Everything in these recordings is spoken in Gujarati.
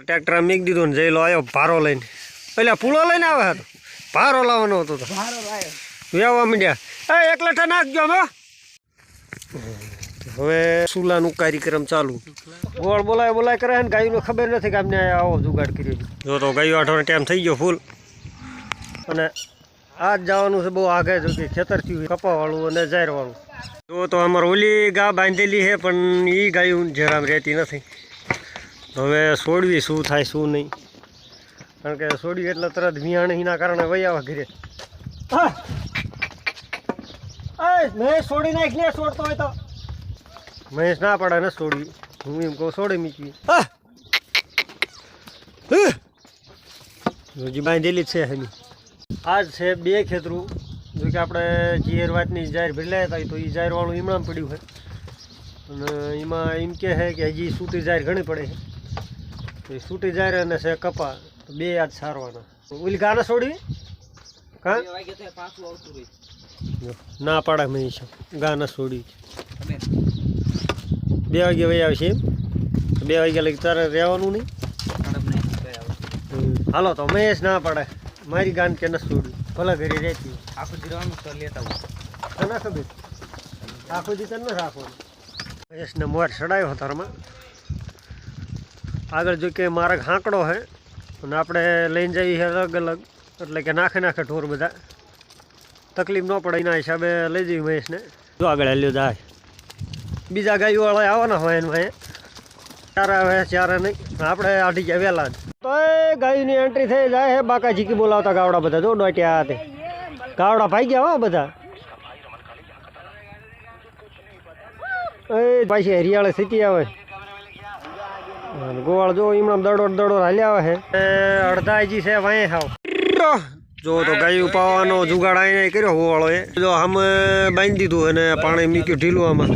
ટ્રેક્ટર મેક દીધું ને જઈલો આવ્યો ભારો લઈને. એટલે પૂળો લઈને આવે હતો, ભારો લાવવાનો હતો. વેવા માંડ્યા એક લઠા નાખજો હો. હવે સુલાનું કાર્યક્રમ ચાલુ. ગોળ બોલાય કરે ને ગાયનું ખબર નથી કે અમને આવો જુગાડ કર્યો. જો તો ગાયો આઠવાનો ટાઈમ થઈ ગયો ફૂલ. અને આજ જવાનું છે બહુ આગે જો કે ખેતરથી કપાવાળું અને જાહેરવાળું. જો તો અમારે ઓલી ગા બાંધેલી છે પણ એ ગાયું જરામ રહેતી નથી. હવે છોડવી શું થાય શું નહીં, કારણ કે છોડવી એટલે તરત વિયાણીના કારણે વૈયાવા ઘરે. મહેશ છોડી નાખ ને, છોડતો હોય તો. મહેશ ના પડે ને છોડવી, હું એમ કહું છોડી મૂકવી. હજી બાંધેલી જ છે એની. આજ છે બે ખેતરું. જો કે આપણે જીએર વાતની જાહેર ભેલાયા હતા તો એ જાહેરવાળું ઈમણામ પડ્યું છે. અને એમાં એમ કહે છે કે હજી સૂટી જાહેર ઘણી પડે છે. તો એ સૂટી જાહેર અને છે કપા, તો બે આજ સારવાના. ઓલી ગાના છોડવી કા ના પાડા મેં ગાના છોડી. 2 વાગે વહી આવશે એમ. 2 વાગ્યા લગી તારે રહેવાનું નહીં. હાલો તો મહેશ ના પાડે મારી ગાન કે ન છોડ્યું, ભલે ઘરે રહેતી આખું જીરવાનું તો લેતા હોય ના ખબર આખું દી ન રાખવાનું. મહેશને મોર ચડાવ્યો તારમાં. આગળ જો કે માર્ગ હાંકડો છે અને આપણે લઈને જઈએ અલગ અલગ, એટલે કે નાખે ઢોર બધા તકલીફ ન પડે એના હિસાબે લઈ જઈએ મહેશને. જો આગળ હેલ્યો જાય. બીજા ગાયોવાળા આવવાના હોય એનું ભાઈ ચારા આવે ચારા નહીં. આપણે આઠી ગયા વહેલા જ તો એ ગાયની એન્ટ્રી થઈ જાય હે. બાકા જીકી બોલાવતા ગાવડા બધા જો ડોટ્યા તે ગાવડા ભાઈ ગયા હો બધા. એ પાછી હરિયાળે સ્થિતિ આવે. ગોવાળ જો એમણામ દડો હાલ્યા આવે છે. અડધા હજી છે વાંય હાવ. જો તો ગાયું પાવાનો જુગાડ આવીને કર્યો ગોવાળો એ. જો આમ બાંધી દીધું અને પાણી મૂક્યું ઢીલું આમાં.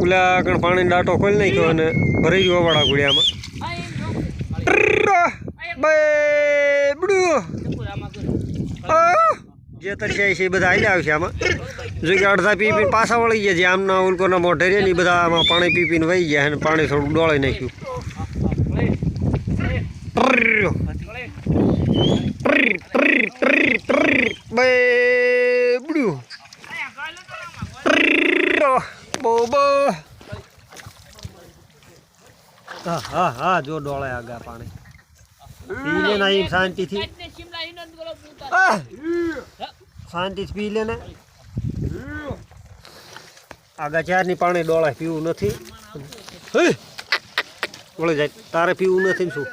ઓલા કણ પાણી ડાટો ખોલી નાખ્યો અને ભરાઈ ગયો વાળા ગુડિયામાં. જે તરસ્યા છે એ બધા હાલ્યા આવશે આમાં. જો કે અડધા પી પીને પાછા વળી ગયા. જે આમના ઉલકોના મોઢે રે ને બધા આમાં પાણી પી પીને વહી ગયા અને પાણી થોડું ડોળી નાખ્યું. હા જો ડોળે આગા પાણી પી લે ને શાંતિથી પી લે ને. આગા ચારની પાણી ડોળે પીવું નથી. વળી જાય તારે પીવું નથી ને શું?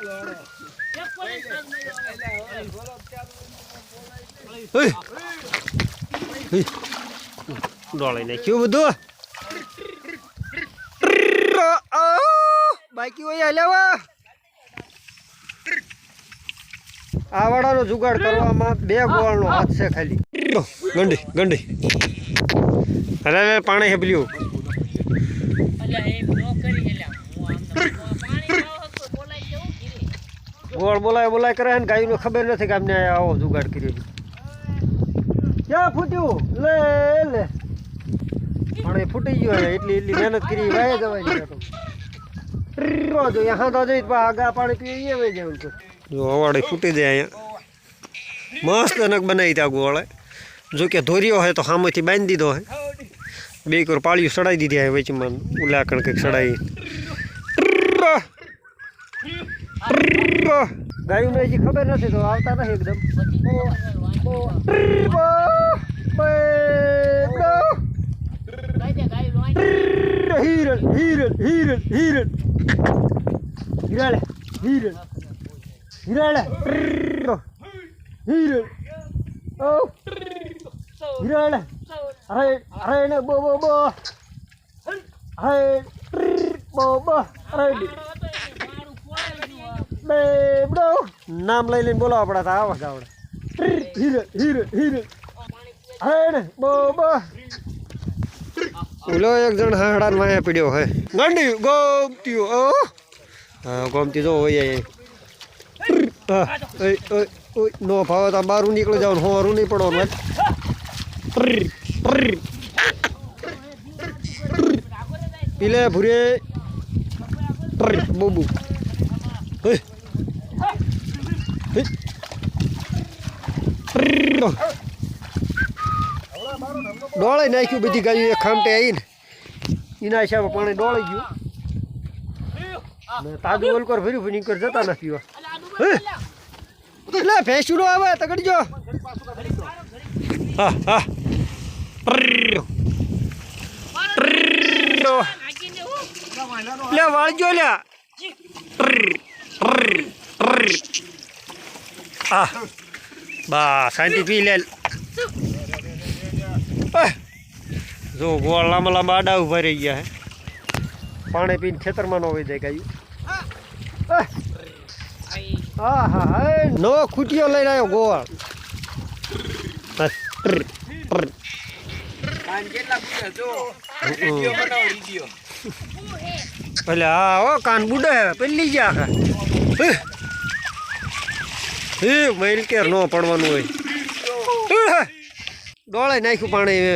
ડોળે નાખ્યું બધું. બાકી હોય હાલ્યા. આ વાળાનો જુગાડ કરવામાં 2 ગોળનો હાથ છે ખાલી. ગંડી અરે પાણી હેબલ્યું. ગોળ બોલાય કરે ને ગાયનું ખબર નથી કે અમને આવો જુગાડ કર્યો. ક્યાં ફૂટ્યું લે પાણી ફૂટી ગયું એટલી મહેનત કરી વાય જવાય. જો યહાં તો જઈ આગા પાણી પીએ વહી જાય. જો અવાડે ફૂટી જાય અહીંયા. મસ્ત નક બનાવી ત્યાં ગોળે. જો કે ધોર્યો હોય તો સામેથી બાંધી દીધો હોય. 2 કોર પાળીઓ સડાઈ દીધી હોય વચમાં ઉલાકણ કંઈક સડાઈ. ગાયું હજી ખબર નથી તો આવતા નથી એકદમ. નામ લઈ લઈને બોલાવા પડે આવા ગાવડે. ઓલો એક જણ હાડા વાયા પીડ્યો હે. ગાંડી ગોમતીઓ ગોમતી જો હોય નો ભાવે તો બહાર નીકળી જવાનું. હોરું નહીં પડવાનું. પીલે ભૂરે બોબુ ડોળાઈ નાખ્યું બધી ગાયું એક ખામટે આવીને એના હિસાબે પાણી ડોળાઈ ગયું તાજું ઓલકોર ભર્યું પણ ઈકર જતા નથી પીવા લે ભેંસું નો આવે તગડજો હા હા લે વાળજો લ્યા બા શાંતિ પી લે જો ગોળ લાંબા લાંબા આડા ઉભા રહી ગયા હે પાણી પીને ખેતરમાં ન વહી જાય ગાયું હા હા હા નો ખૂટીઓ લઈને આવ્યો ગોળ એટલે હા હો કાન બુડે પેલી ગયા હે મૈલ કેર ન પડવાનું હોય ડોળાઈ નાખ્યું પાણી એ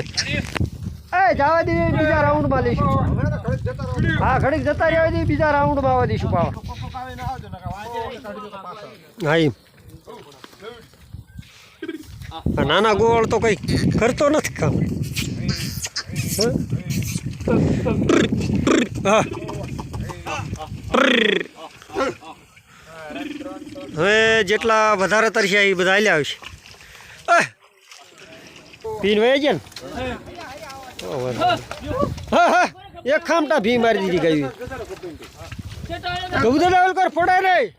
જવા દઈએ બીજા રાઉન્ડમાં લઈશું હા ઘડીક જતા રહેવા દઈએ બીજા રાઉન્ડમાં આવવા દઈશું પાવા હા એમ નાના ગોળ તો કઈ કરતો નથી કામ હવે જેટલા વધારે તરસ્યા એ બધા હાલ્યા આવશે પીન વહી ગયા ને હા હા એક ખામટા ભી મારી દીધી ગયું કબૂતર લેવલ કર ફોડાય નહીં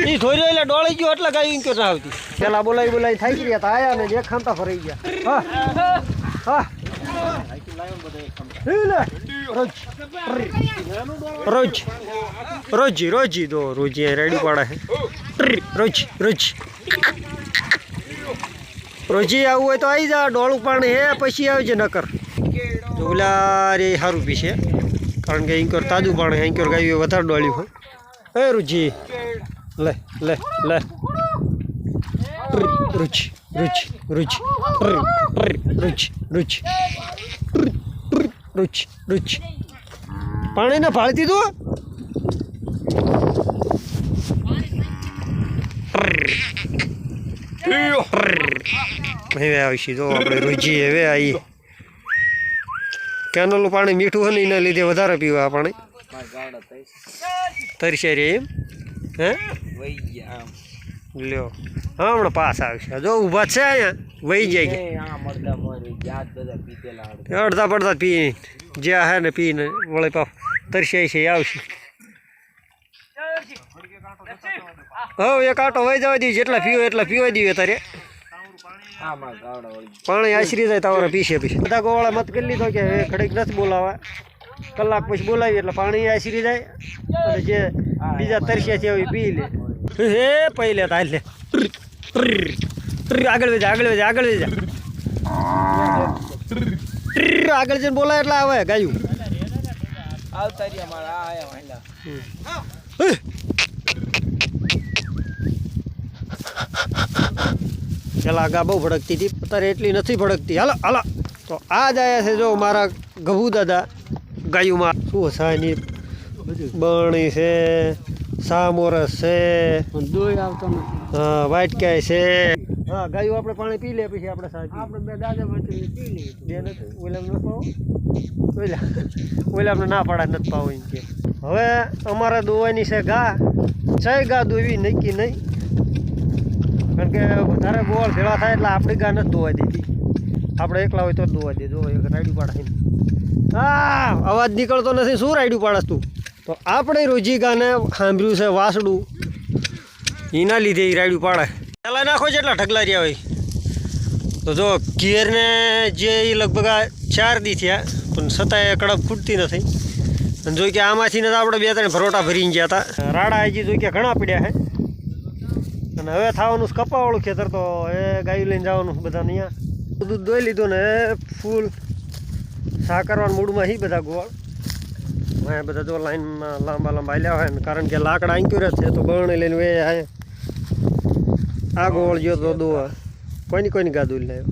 એ થોડી એટલે ડોળી ગયો એટલે ગાયું ક્યો ના આવતી પેલા બોલાવી થઈ ગયા તા આયા ને એક ખામટા ફરાઈ ગયા હા રોજી દો રોજી રેડી પાડે રોજી આવું હોય તો આવી જા ડોળું પાણી હે પછી આવજે નકર ઓલા રે સારું પીશે કારણ કે ઇંકોર તાજું પાણી ઇંકોર ગાયું વધારે ડોળ્યું હોય હે રોજી લે રૂચ પાણી ને ફાળી દીધું હવે આવશે જો આપણે રૂચી હવે આવી કેનલનું પાણી મીઠું હોય ને એના લીધે વધારે પીવા પાણી તરસે રે એમ હે લ્યો હા હમણાં પાસ આવશે જો ઊભા છે અહીંયા વહી જાય અડધા પડધા પી જ્યાં હે ને પીને વળે પાપ તરસ્યાય છે આવશે હવે એક આટો વહી જવા દઈએ જેટલા પીવો એટલા પીવા દઈએ તારે પાણી આશરી જાય તમારે પીશે બધા ગોવાળા મત કરી લીધો કે હવે ઘડીક નથી બોલાવા કલાક પછી બોલાવીએ એટલે પાણી આશરી જાય અને જે બીજા તરસ્યા છે એ પી લે હે પહેલે તાલ લે આગળ વેજા આગળ જઈને બોલાય એટલે આવે ગાયું પેલા આગા બહુ ભડકતી હતી અત્યારે એટલી નથી ભડકતી હાલો તો આ જ આવ્યા છે જો મારા ગભુ દાદા ગાયુંમાં શું સાની બણી છે સામોરસ છે હા વાટકાય છે હા ગાયું આપણે પાણી પી લે પછી આપણે આપણે બે દાદા પી લઈએ ઓલા ન પાવો ઓલા આપણે ના પાડા નથી પાવો એમ કે હવે અમારે દોવાની છે ગા દોવી નક્કી નહીં કારણ કે વધારે ગોળ ભેળા થાય એટલે આપણી ગા નથી દોવા દેતી આપણે એકલા હોય તો જ દોવા દે જો એક રાયડું પાડે હા અવાજ નીકળતો નથી શું રાયડું પાડસ તું તો આપણે રોજી ગાને સાંભળ્યું છે વાસડું એના લીધે એ રાયડું પાડે પહેલાં નાખો છે એટલા ઢગલા રહ્યા હોય તો જો ઘેરને જે એ લગભગ 4 દી થયા પણ છતાંય કડપ ખૂટતી નથી અને જોઈ કે આમાંથી ને આપણે 2-3 ભરોટા ભરીને ગયા હતા રાડા હજી જોઈ કે ઘણા પડ્યા છે અને હવે થવાનું કપાવાળું ખેતર તો એ ગાયું લઈને જવાનું બધાને અહીંયા દૂધ દોઈ લીધું ને ફૂલ સા કરવાના મૂડમાં હી બધા ગોળ અહીંયા બધા જો લાઈનમાં લાંબા હાલ્યા હોય ને કારણ કે લાકડા આંક્યું જ છે તો બરણે લઈને વે આ ગોળ જો તો દોવા કોઈની ગાદું લાવ્યો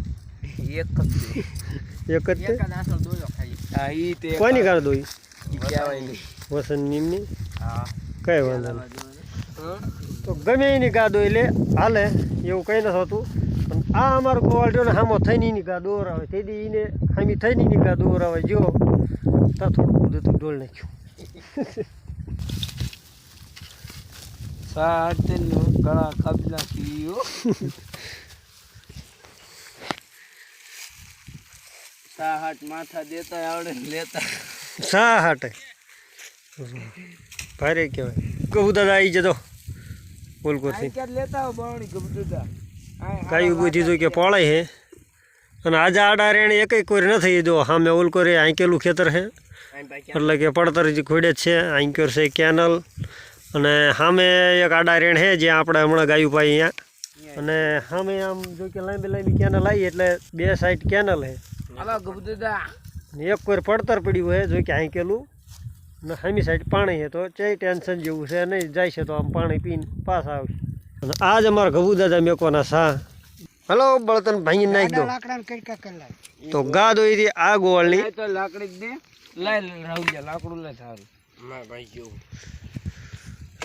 એક જ તે આસલ દોયો ખાલી હા ઈ તે કોની ગાળ દોઈ ઈ કહેવાય નહીં વસન નીમની હા કઈ વાંધો નહીં તો ગમે એની ગા દોઈ લે હાલે એવું કંઈ નથી હોતું પણ આ અમારો ગોવાળ ને હામો થઈને એની ગા દોરાવે તે દી એને હામી થઈને એની ગા દોરાવે જો ત્યાં થોડું કૂદ હતું ડોળ નાખ્યું સાતે ગળા કબલા કીયો સાહટ માથા દેતા આવડે લેતા સાહટ ભારે કહેવાય કહું દાદા આવી જતો બોલકોથી ક્યાં લેતા આવો બાવણી ગબડુદા કાંઈ ઊભું થયું કે પળાય હે અને આજે આડા રેણી એક કોઈ નથી જો સામે ઓલકો રે આંકેલું ખેતર છે એટલે કે પડતર જે ખોડે જ છે આંક્યોર છે કેનલ અને સામે એક આડા રેણ છે જ્યાં આપણે હમણાં ગાયું પાઈ અહીંયા અને સામે આમ જો કે લાંબી લાંબી કેનલ આવી એટલે બે સાઈડ કેનલ છે એક કોઈ પડતર પડ્યું હોય જો કે આંકેલું ને સામી સાઈડ પાણી છે તો ચઈ ટેન્શન જેવું છે નહીં જાય છે તો આમ પાણી પીને પાસ આવશે અને આજ અમારા ગભુ દાદા મેકોના સા હલો બળતન ભાંગી નાખી દો તો ગા દોઈ આ ગોળની તો લાકડી દે લઈ રહું લાકડું લઈ થારું ભાઈ કેવું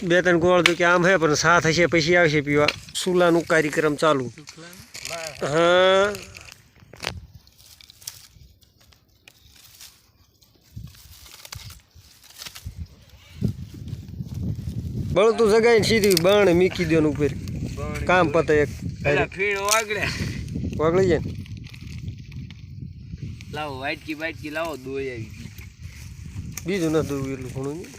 2-3 ગોળ તો કે આમ હે પણ સા થશે પછી આવશે પીવા સુલાનું કાર્યક્રમ ચાલુ હા બળતું જગાઈને સીધી બાણે મૂકી દો ઉપર કામ પતે એક ફીણ વાગડે વાગડી જાય ને લાવો વાટકી લાવો દોઈ આવી બીજું ન દોવું એટલું ઘણું નહીં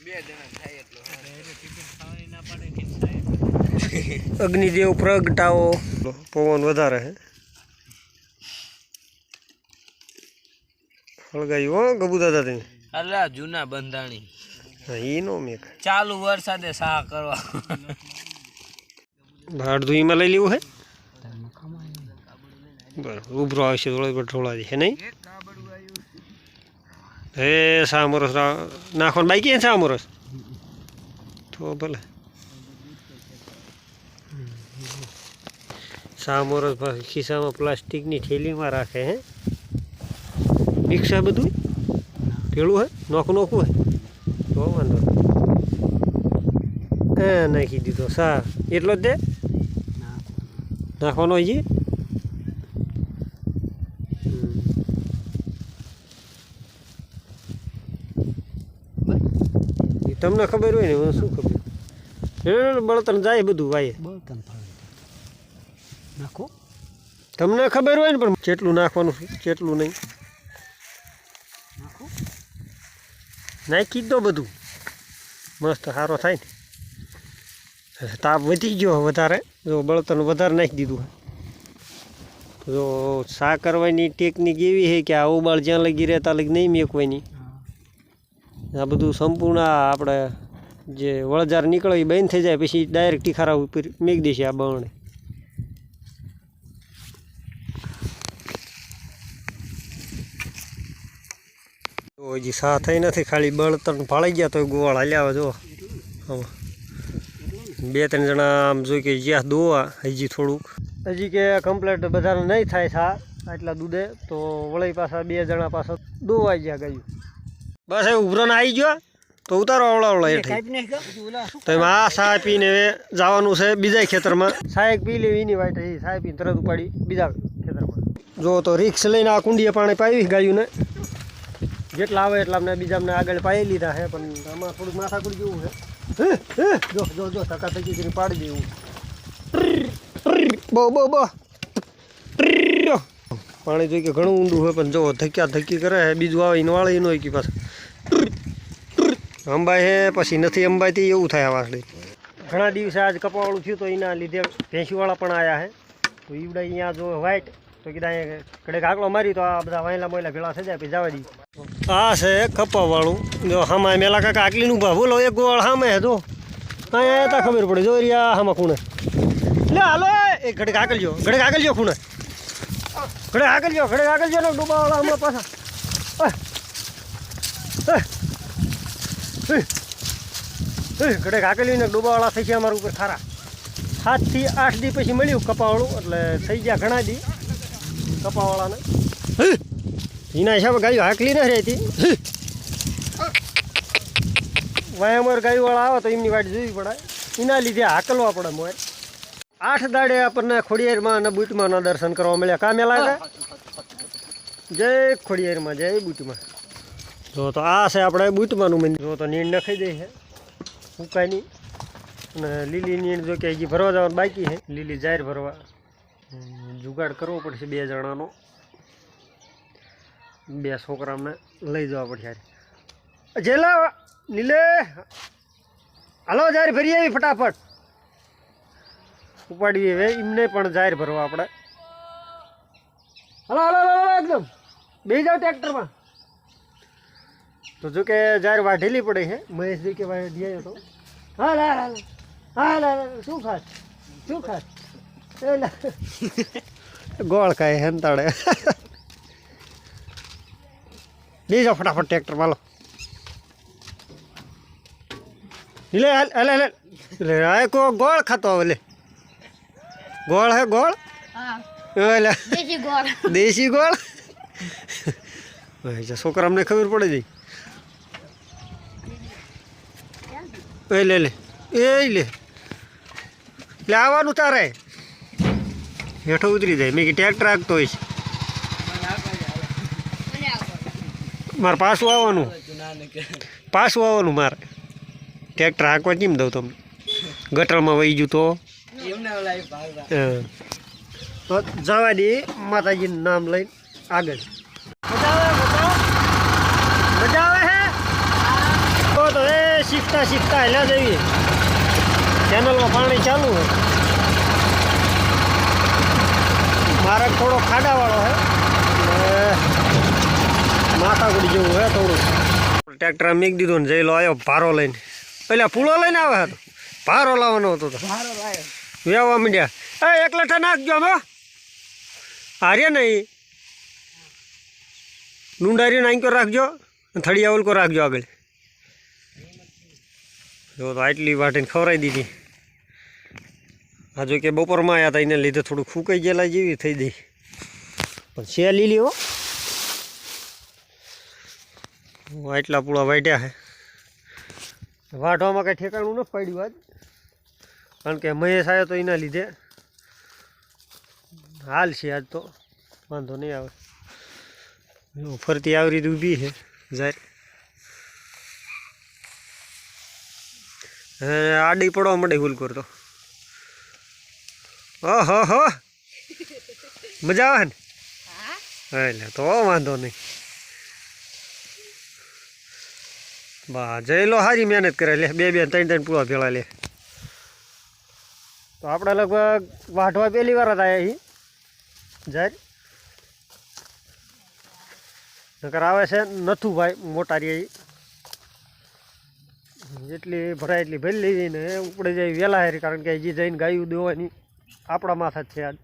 2 જણા થાય એટલું અગ્નિદેવ પ્રગટાવો પવન વધારે હે હળગાયું હો ગબુ દાદા તમે અલા જૂના બંધાણી હા એ નો મેક ચાલુ વરસાદે સા કરવા ભાડ ધોઈમાં લઈ લેવું હે બરાબર ઉભરો આવશે થોડો પેટ્રોલ છે નહીં હે સામરસ નાખવાનું બાઈક છે સામરસ તો ભલે સામરસ ખિસ્સામાં પ્લાસ્ટિકની થેલીમાં રાખે હે રિક્ષા બધું પેલું હે નોખું હે તો વાંધો હે નાખી દીધો સા એટલો જ દે નાખવાનો હજી તમને ખબર હોય ને મને શું ખબર બળતણ જાય બધું વાય નાખો તમને ખબર હોય ને પણ કેટલું નાખવાનું કેટલું નહીં નાખી દો બધું મસ્ત સારો થાય ને તાપ વધી ગયો વધારે જો બળતણ વધારે નાખી દીધું જો સા કરવાની ટેકનિક એવી છે કે આ ઉબાળ જ્યાં લગી રહેતા લગી નહીં મેકવાની આ બધું સંપૂર્ણ આપણે જે વળજાર નીકળે એ બંધ થઈ જાય પછી ડાયરેક્ટ ટીખારા ઉપર મેક દેશે આ બરણે તો હજી સા થઈ નથી ખાલી બળતણ ફાળી ગયા તો ગોવાળ હાલ્યા જો આમાં 2-3 જણા આમ જોઈ કે જ્યાં દોવા હજી થોડુંક હજી કે કમ્પ્લેટ બધાને નહીં થાય સા આટલા દૂધે તો વળી પાછા 2 જણા પાછા દોવાઈ ગયા ગયું બસ એ ઉભરાને આવી ગયો તો ઉતારો અવળા હેઠી તો એમાં આ સા પીને જવાનું છે બીજા ખેતરમાં સાહેબ પી લેવી એની વાટે એ સાહેબ પીને તરત ઉપાડી બીજા ખેતરમાં જો તો રિક્સ લઈને આ કુંડીએ પાણી પાવી ગાયુંને જેટલા આવે એટલા અમને બીજા અમને આગળ પાઈ લીધા છે પણ આમાં થોડુંક માથાકૂટ જેવું છે જો જો જો ધક્કા ધક્કી કરીને પાડી દેવું બહુ પાણી જોઈ કે ઘણું ઊંડું હોય પણ જો ધક્યા ધક્કી કરે બીજું આવે એને વાળી ન હોય કે પાછું અંબાઈ હે પછી નથી અંબાઈથી એવું થાય આ વાસળી ઘણા દિવસે આજ કપાવાળું થયું તો એના લીધે ભેંસીવાળા પણ આવ્યા છે તો ઈવડે અહીંયા જો વાઇટ તો કીધા અહીંયા કડે કાકડો મારી તો આ બધા વાયલા મોયલા ભેળા થઈ જાય પછી જવા દઈએ આ છે કપાવાળું જો હામાં મેલા કાકા આટલીનું ભાવ બોલો એક ગોળ હામે હે જો કાંઈ આવ્યા તા ખબર પડે જો રહ્યા હામાં ખૂણે લે હાલો એ ઘડે કાકલજો ખૂણે ઘડે આગળજો ને ડૂબાવાળા હમણાં પાછા ઘડે કાકલીને ડૂબાવાળા થઈ ગયા અમારા ઉપર ખારા 7 થી 8 દી પછી મળ્યું કપાવાળું એટલે થઈ ગયા ઘણા દી કપાવાળાને એના હિસાબે ગાયો હાકલી ન રહેતી વાય અમારે ગાયોવાળા આવે તો એમની વાટ જોવી પડે એના લીધે હાકલવા પડે મોર 8 દાડે આપણને ખોડિયારમાં અને બુટમાંના દર્શન કરવા મળ્યા કામે લાગે જય ખોડિયારમાં જય બુટમાં જો તો આ છે આપણે બુટમાંનું મંદિર જો તો નીણ નખાઈ દે છે ઉકાઈ નહીં અને લીલી નીણ જો કે હજી ભરવા જવાનું બાકી છે લીલી જાહેર ભરવા જુગાડ કરવો પડશે 2 જણાનો 2 છોકરાને લઈ જવા પડશે જેલા નીલે હાલો જાહેર ભરી આવી ફટાફટ ઉપાડીએ હવે એમને પણ જાહેર ભરવા આપણે હાલો હાલો હાલો એકદમ બે જાઓ ટ્રેક્ટરમાં તો જો કે જાહેર વાઢેલી પડે છે મહેશજી કે ભાઈ દિયા તો હાલ હાલ હાલ હાલ હાલ શું ખાસ ગોળ ખાય હેંતાડે બે જાઓ ફટાફટ ટ્રેક્ટરમાં લો લે હાલ હાલ હાલ લે આ કો ગોળ ખાતો હવે લે ગોળ હે ગોળ હા દેશી ગોળ છોકરા અમને ખબર પડે જઈ લે લે લે આવવાનું તારે હેઠો ઉતરી જાય મેં કે ટ્રેક્ટર રાખતો હોય છે મારે પાછું આવવાનું મારે ટ્રેક્ટર હાંકવા કેમ દઉં તમને ગટરમાં વહી ગયું તો જવા દે માતાજીનું નામ લઈને આગળ મજા આવે હે તો એ શીખતા હેલા જઈએ ચેનલમાં પાણી ચાલુ હોય માર્ગ થોડો ખાડાવાળો હે માથાકુડી જેવું હે થોડું ટ્રેક્ટર મેક દીધો ને જઈ લો આવ્યો ભારો લઈને પેલા ફૂલો લઈને આવે હતો ભારો લાવવાનો હતો તો વેવા માંડ્યા એ 1 લઠા નાખજો અમે હાર્યા નહીં ડુંડારી નાંકો રાખજો થળિયા ઓલકો રાખજો આગળ જો તો આટલી વાટીને ખવડાવી દીધી આ જો કે બપોરમાં આવ્યા હતા એને લીધે થોડું ફૂંકાઈ ગયેલા જેવી થઈ ગઈ પણ છે લીલી હો આટલા પૂળા વાટ્યા છે વાઢવામાં કાંઈ ઠેકાણું નથી પડ્યું આજ કારણ કે મહેશ આવ્યો તો એના લીધે હાલ છે આજ તો વાંધો નહીં આવે ફરતી આવી રીતે ઊભી છે જાય આડી પડવા મળે ભૂલ કરતો ઓહો હો મજા આવે ને એટલે તો વાંધો નહીં બા જઈ લો સારી મહેનત કરે લે 2 3 પૂરા ભેળા લે તો આપણે લગભગ વાઢવા પહેલી વાર જ આવ્યા અહીં જાય નકર આવે છે નથુભાઈ મોટા રે જેટલી ભરાય એટલી ભરી લેવી ને ઉપડે જાય વહેલા હારી કારણ કે હજી જઈને ગાયું દેવાની આપણા માથા જ છે આજ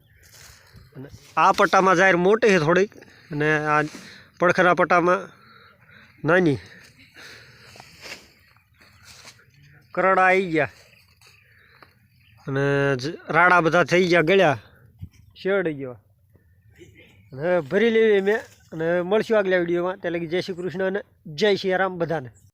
અને આ પટ્ટામાં જાહેર મોટી છે થોડીક અને આ પડખરા પટ્ટામાં નાની કરડા આવી ગયા અને રાડા બધા થઈ ગયા ગળ્યા શેરડી ગયો અને ભરી લેવી મેં અને મળશું આગલા વિડીયોમાં ત્યાં લગી જય શ્રી કૃષ્ણ અને જય શ્રી રામ બધાને.